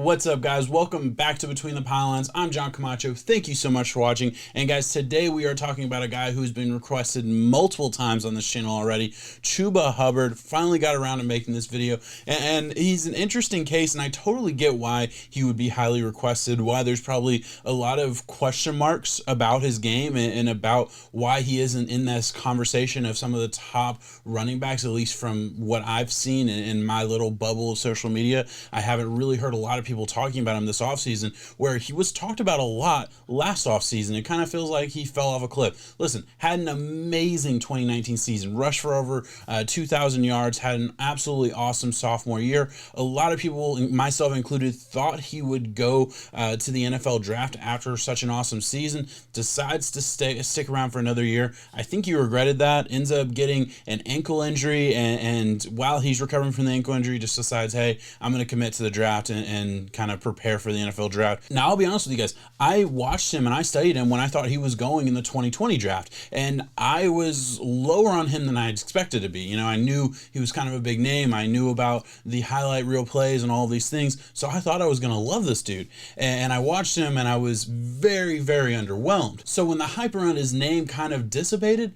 What's up, guys? Welcome back to Between the Pylons. I'm John Camacho. Thank you so much for watching. And guys, today we are talking about a guy who's been requested multiple times on this channel already. Chuba Hubbard finally got around to making this video. And he's an interesting case, and I totally get why he would be highly requested, why there's probably a lot of question marks about his game and about why he isn't in this conversation of some of the top running backs, at least from what I've seen in my little bubble of social media. I haven't really heard a lot of people talking about him this offseason, where he was talked about a lot last offseason. It kind of feels like he fell off a cliff. Listen, had an amazing 2019 season, rushed for over 2,000 yards, had an absolutely awesome sophomore year. A lot of people, myself included, thought he would go to the NFL draft after such an awesome season, decides to stick around for another year. I think he regretted that, ends up getting an ankle injury, and while he's recovering from the ankle injury, just decides, hey, I'm going to commit to the draft and kind of prepare for the NFL draft. Now, I'll be honest with you guys, I watched him and I studied him when I thought he was going in the 2020 draft, and I was lower on him than I expected to be. You know, I knew he was kind of a big name. I knew about the highlight reel plays and all of these things, so I thought I was going to love this dude. And I watched him and I was very, very underwhelmed. So when the hype around his name kind of dissipated,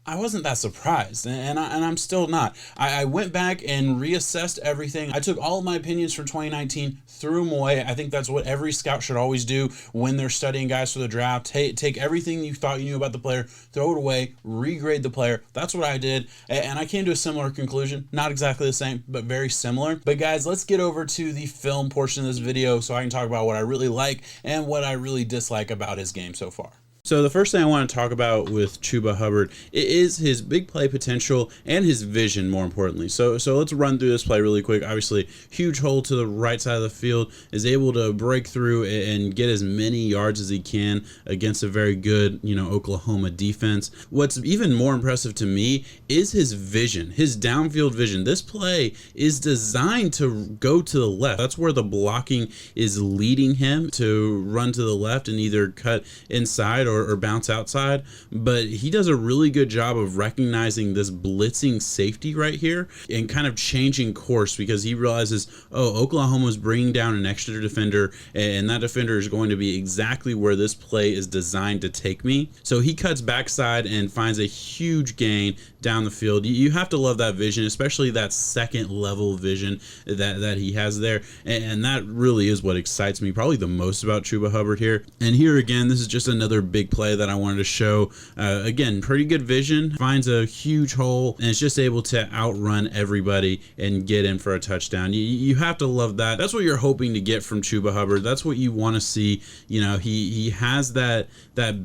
I wasn't that surprised, and I'm still not. I went back and reassessed everything. I took all of my opinions from 2019, threw them away. I think that's what every scout should always do when they're studying guys for the draft. Take everything you thought you knew about the player, throw it away, regrade the player. That's what I did, and I came to a similar conclusion. Not exactly the same, but very similar. But guys, let's get over to the film portion of this video so I can talk about what I really like and what I really dislike about his game so far. So the first thing I want to talk about with Chuba Hubbard is his big play potential and his vision, more importantly. So let's run through this play really quick. Obviously, huge hole to the right side of the field, is able to break through and get as many yards as he can against a very good, Oklahoma defense. What's even more impressive to me is his vision, his downfield vision. This play is designed to go to the left. That's where the blocking is leading him to run to the left and either cut inside or bounce outside, but he does a really good job of recognizing this blitzing safety right here and kind of changing course, because he realizes, Oklahoma's bringing down an extra defender, and that defender is going to be exactly where this play is designed to take me. So he cuts backside and finds a huge gain down the field. You have to love that vision, especially that second level vision that he has there, and that really is what excites me probably the most about Chuba Hubbard here. And here again, this is just another big play that I wanted to show. Again, pretty good vision, finds a huge hole, and is just able to outrun everybody and get in for a touchdown. You have to love that. That's what you're hoping to get from Chuba Hubbard. That's what you want to see. He has that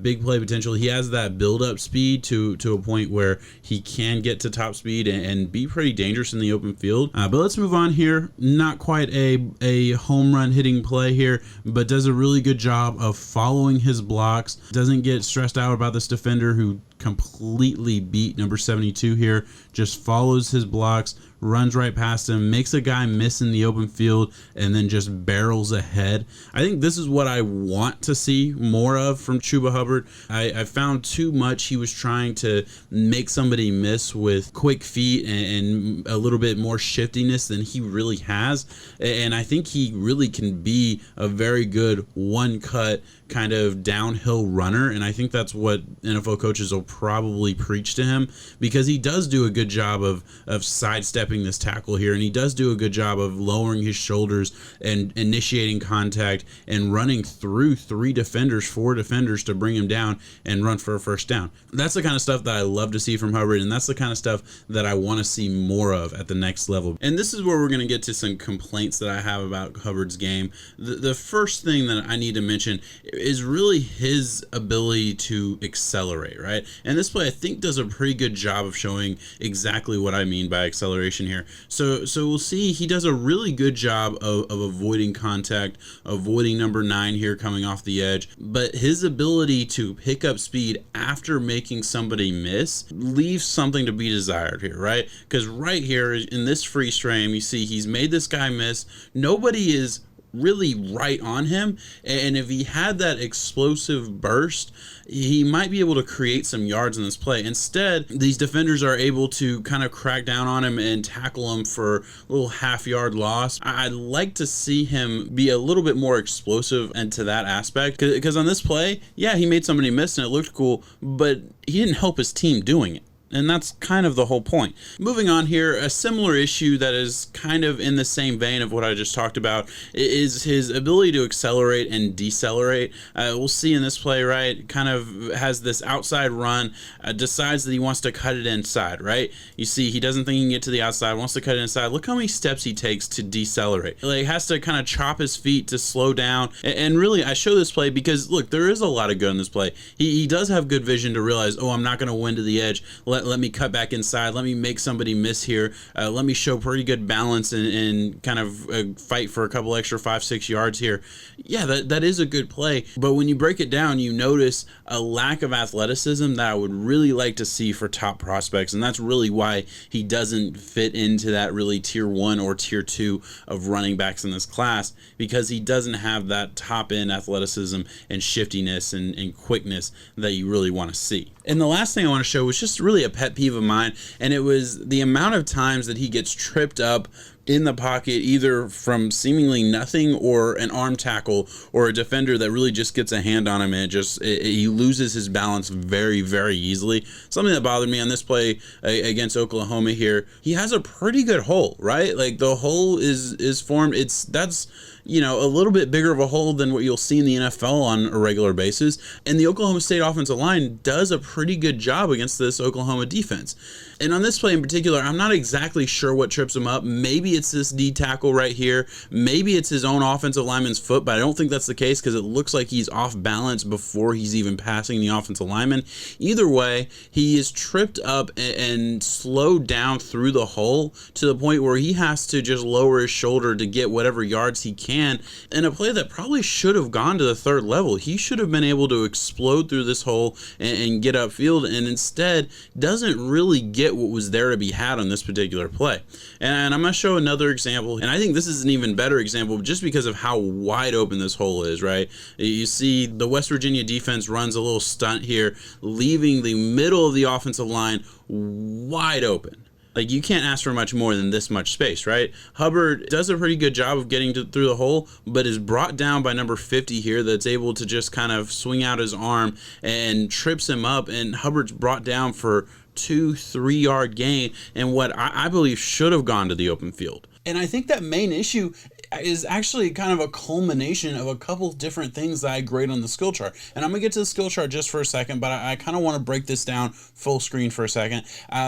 big play potential. He has that build-up speed to a point where he can get to top speed and be pretty dangerous in the open field. But let's move on here. Not quite a home run hitting play here, but does a really good job of following his blocks. Doesn't get stressed out about this defender who completely beat number 72 here, just follows his blocks, runs right past him, makes a guy miss in the open field, and then just barrels ahead. I think this is what I want to see more of from Chuba Hubbard. I found too much he was trying to make somebody miss with quick feet and a little bit more shiftiness than he really has, and I think he really can be a very good one-cut kind of downhill runner, and I think that's what NFL coaches will probably preach to him, because he does do a good job of sidestepping this tackle here, and he does do a good job of lowering his shoulders and initiating contact and running through four defenders to bring him down and run for a first down. That's the kind of stuff that I love to see from Hubbard, and that's the kind of stuff that I want to see more of at the next level. And this is where we're going to get to some complaints that I have about Hubbard's game. The first thing that I need to mention is really his ability to accelerate, right? And this play, I think, does a pretty good job of showing exactly what I mean by acceleration here. So we'll see he does a really good job of avoiding contact, avoiding number 9 here coming off the edge, but his ability to pick up speed after making somebody miss leaves something to be desired here, right? Because right here in this freeze frame, you see he's made this guy miss. Nobody is really right on him. And if he had that explosive burst, he might be able to create some yards in this play. Instead, these defenders are able to kind of crack down on him and tackle him for a little half-yard loss. I'd like to see him be a little bit more explosive into that aspect, because on this play, yeah, he made somebody miss and it looked cool, but he didn't help his team doing it. And that's kind of the whole point. Moving on here, a similar issue that is kind of in the same vein of what I just talked about is his ability to accelerate and decelerate. We'll see in this play, right, kind of has this outside run, decides that he wants to cut it inside, right? You see, he doesn't think he can get to the outside, wants to cut it inside. Look how many steps he takes to decelerate. Like, has to kind of chop his feet to slow down. And really, I show this play because, look, there is a lot of good in this play. He does have good vision to realize, oh, I'm not going to win to the edge. Let me cut back inside. Let me make somebody miss here. Let me show pretty good balance and kind of fight for a couple extra 5-6 yards here. Yeah, that is a good play. But when you break it down, you notice a lack of athleticism that I would really like to see for top prospects. And that's really why he doesn't fit into that really tier 1 or tier 2 of running backs in this class, because he doesn't have that top end athleticism and shiftiness and quickness that you really want to see. And the last thing I want to show was just really a pet peeve of mine, and it was the amount of times that he gets tripped up in the pocket, either from seemingly nothing or an arm tackle or a defender that really just gets a hand on him, and he loses his balance very, very easily. Something that bothered me on this play against Oklahoma here, he has a pretty good hole, right? Like, the hole is formed. That's a little bit bigger of a hole than what you'll see in the NFL on a regular basis. And the Oklahoma State offensive line does a pretty good job against this Oklahoma defense. And on this play in particular, I'm not exactly sure what trips him up. Maybe it's this D tackle right here. Maybe it's his own offensive lineman's foot, but I don't think that's the case, because it looks like he's off balance before he's even passing the offensive lineman. Either way, he is tripped up and slowed down through the hole to the point where he has to just lower his shoulder to get whatever yards he can. In a play that probably should have gone to the third level, he should have been able to explode through this hole and get upfield, and instead doesn't really get what was there to be had on this particular play. And I'm going to show another example, and I think this is an even better example just because of how wide open this hole is, right? You see the West Virginia defense runs a little stunt here, leaving the middle of the offensive line wide open. Like, you can't ask for much more than this much space, right? Hubbard does a pretty good job of getting through the hole, but is brought down by number 50 here, that's able to just kind of swing out his arm and trips him up, and Hubbard's brought down for 2-3 yard gain and what I believe should have gone to the open field. And I think that main issue is actually kind of a culmination of a couple different things that I grade on the skill chart. And I'm going to get to the skill chart just for a second, but I kind of want to break this down full screen for a second.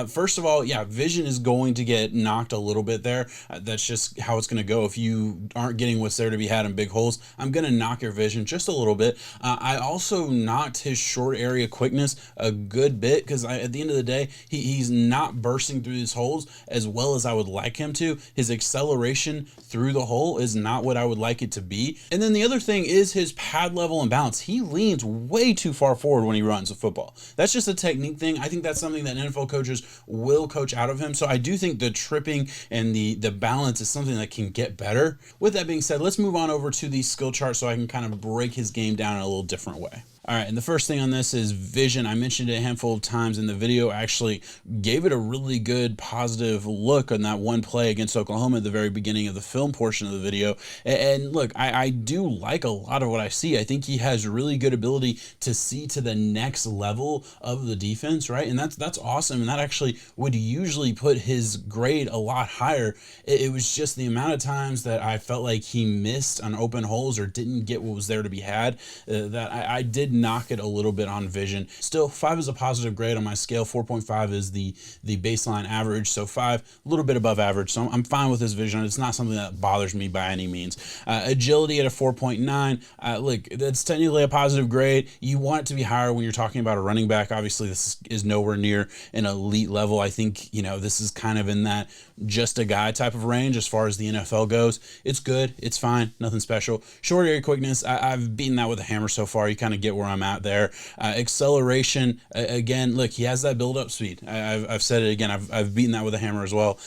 First of all, yeah, vision is going to get knocked a little bit there. That's just how it's going to go. If you aren't getting what's there to be had in big holes, I'm going to knock your vision just a little bit. I also knocked his short area quickness a good bit, because at the end of the day, he's not bursting through these holes as well as I would like him to. His acceleration through the hole is not what I would like it to be. And then the other thing is his pad level and balance. He leans way too far forward when he runs the football. That's just a technique thing. I think that's something that NFL coaches will coach out of him. So I do think the tripping and the balance is something that can get better. With that being said, let's move on over to the skill chart so I can kind of break his game down in a little different way. All right, and the first thing on this is vision. I mentioned it a handful of times in the video. I actually gave it a really good positive look on that one play against Oklahoma at the very beginning of the film portion of the video. And look, I do like a lot of what I see. I think he has really good ability to see to the next level of the defense, right? And that's awesome. And that actually would usually put his grade a lot higher. It was just the amount of times that I felt like he missed on open holes or didn't get what was there to be had, that I did knock it a little bit on vision. Still, 5 is a positive grade on my scale. 4.5 is the baseline average. So 5, a little bit above average. So I'm fine with his vision. It's not something that bothers me by any means. Agility at a 4.9. Look, that's technically a positive grade. You want it to be higher when you're talking about a running back. Obviously, this is nowhere near an elite level. I think, this is kind of in that just a guy type of range as far as the NFL goes. It's good. It's fine. Nothing special. Short area quickness. I've beaten that with a hammer so far. You kind of get where where I'm at there. Acceleration, again, look, he has that build-up speed. I've said it again. I've beaten that with a hammer as well.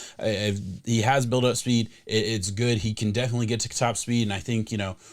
He has build-up speed. It's good. He can definitely get to top speed, and I think,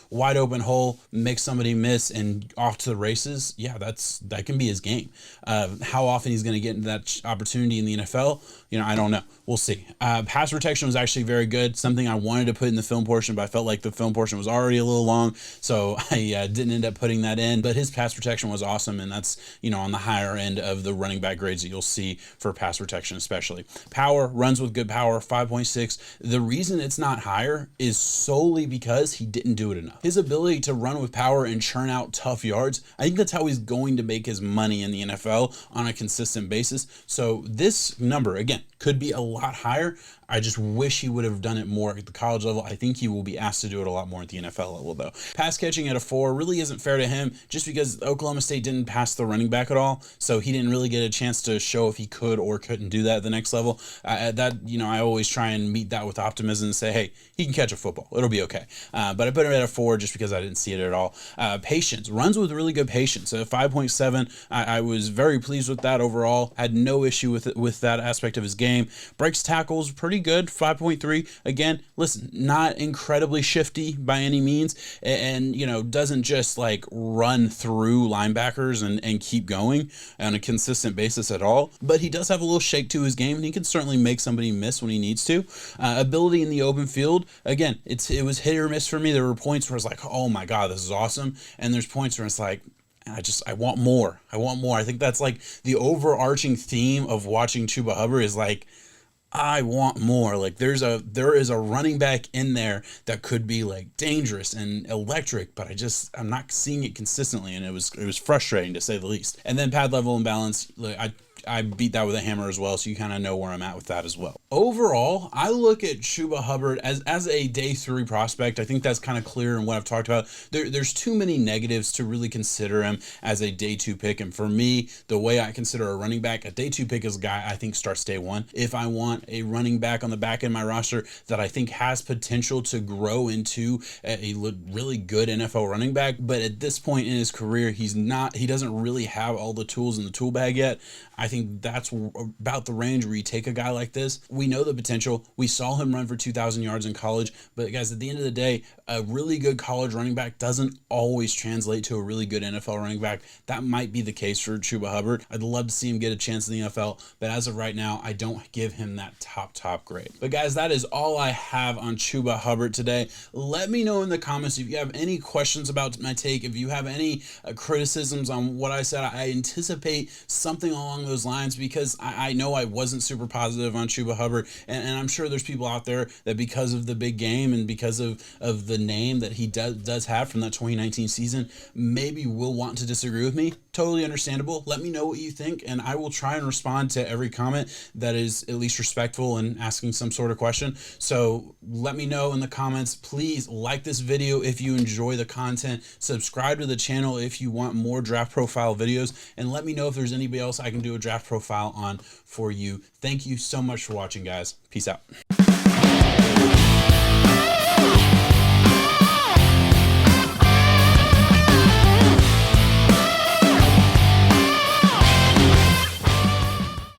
wide open hole, make somebody miss, and off to the races. Yeah, that can be his game. How often he's going to get into that opportunity in the NFL, I don't know. We'll see. Pass protection was actually very good. Something I wanted to put in the film portion, but I felt like the film portion was already a little long, so I didn't end up putting that in. But his pass protection was awesome, and that's on the higher end of the running back grades that you'll see for pass protection, especially. Power, runs with good power, 5.6. The reason it's not higher is solely because he didn't do it enough. His ability to run with power and churn out tough yards, I think that's how he's going to make his money in the NFL on a consistent basis. So this number, again, could be a lot higher. I just wish he would have done it more at the college level. I think he will be asked to do it a lot more at the NFL level, though. Pass catching at a 4 really isn't fair to him, just because Oklahoma State didn't pass the running back at all, so he didn't really get a chance to show if he could or couldn't do that at the next level. I always try and meet that with optimism and say, hey, he can catch a football. It'll be okay. But I put him at a 4 just because I didn't see it at all. Patience. Runs with really good patience. At 5.7, I was very pleased with that overall. Had no issue with that aspect of his game. Breaks tackles, pretty good, 5.3. Again, listen, not incredibly shifty by any means, and doesn't just like run through linebackers and keep going on a consistent basis at all. But he does have a little shake to his game, and he can certainly make somebody miss when he needs to. Ability in the open field, again, it was hit or miss for me. There were points where it's like, oh my God, this is awesome, and there's points where it's like, I want more. I think that's like the overarching theme of watching Chuba Hubbard is like, I want more. Like there is a running back in there that could be like dangerous and electric, but I'm not seeing it consistently, and it was frustrating to say the least. And then pad level and balance, I beat that with a hammer as well, so you kind of know where I'm at with that as well. Overall, I look at Chuba Hubbard as a day 3 prospect. I think that's kind of clear in what I've talked about. There's too many negatives to really consider him as a day 2 pick, and for me, the way I consider a running back, a day 2 pick is a guy I think starts day 1. If I want a running back on the back end of my roster that I think has potential to grow into a really good NFL running back, but at this point in his career, he doesn't really have all the tools in the tool bag yet, I think that's about the range where you take a guy like this. We know the potential. We saw him run for 2,000 yards in college, but guys, at the end of the day, a really good college running back doesn't always translate to a really good NFL running back. That might be the case for Chuba Hubbard. I'd love to see him get a chance in the NFL, but as of right now, I don't give him that top grade. But guys, that is all I have on Chuba Hubbard today. Let me know in the comments if you have any questions about my take, if you have any criticisms on what I said. I anticipate something along those lines because I know I wasn't super positive on Chuba Hubbard, and I'm sure there's people out there that because of the big game and because of the name that he does have from that 2019 season, maybe will want to disagree with me. Totally understandable. Let me know what you think, and I will try and respond to every comment that is at least respectful and asking some sort of question. So let me know in the comments. Please like this video if you enjoy the content. Subscribe to the channel if you want more draft profile videos, and let me know if there's anybody else I can do a draft profile on for you. Thank you so much for watching, guys. Peace out.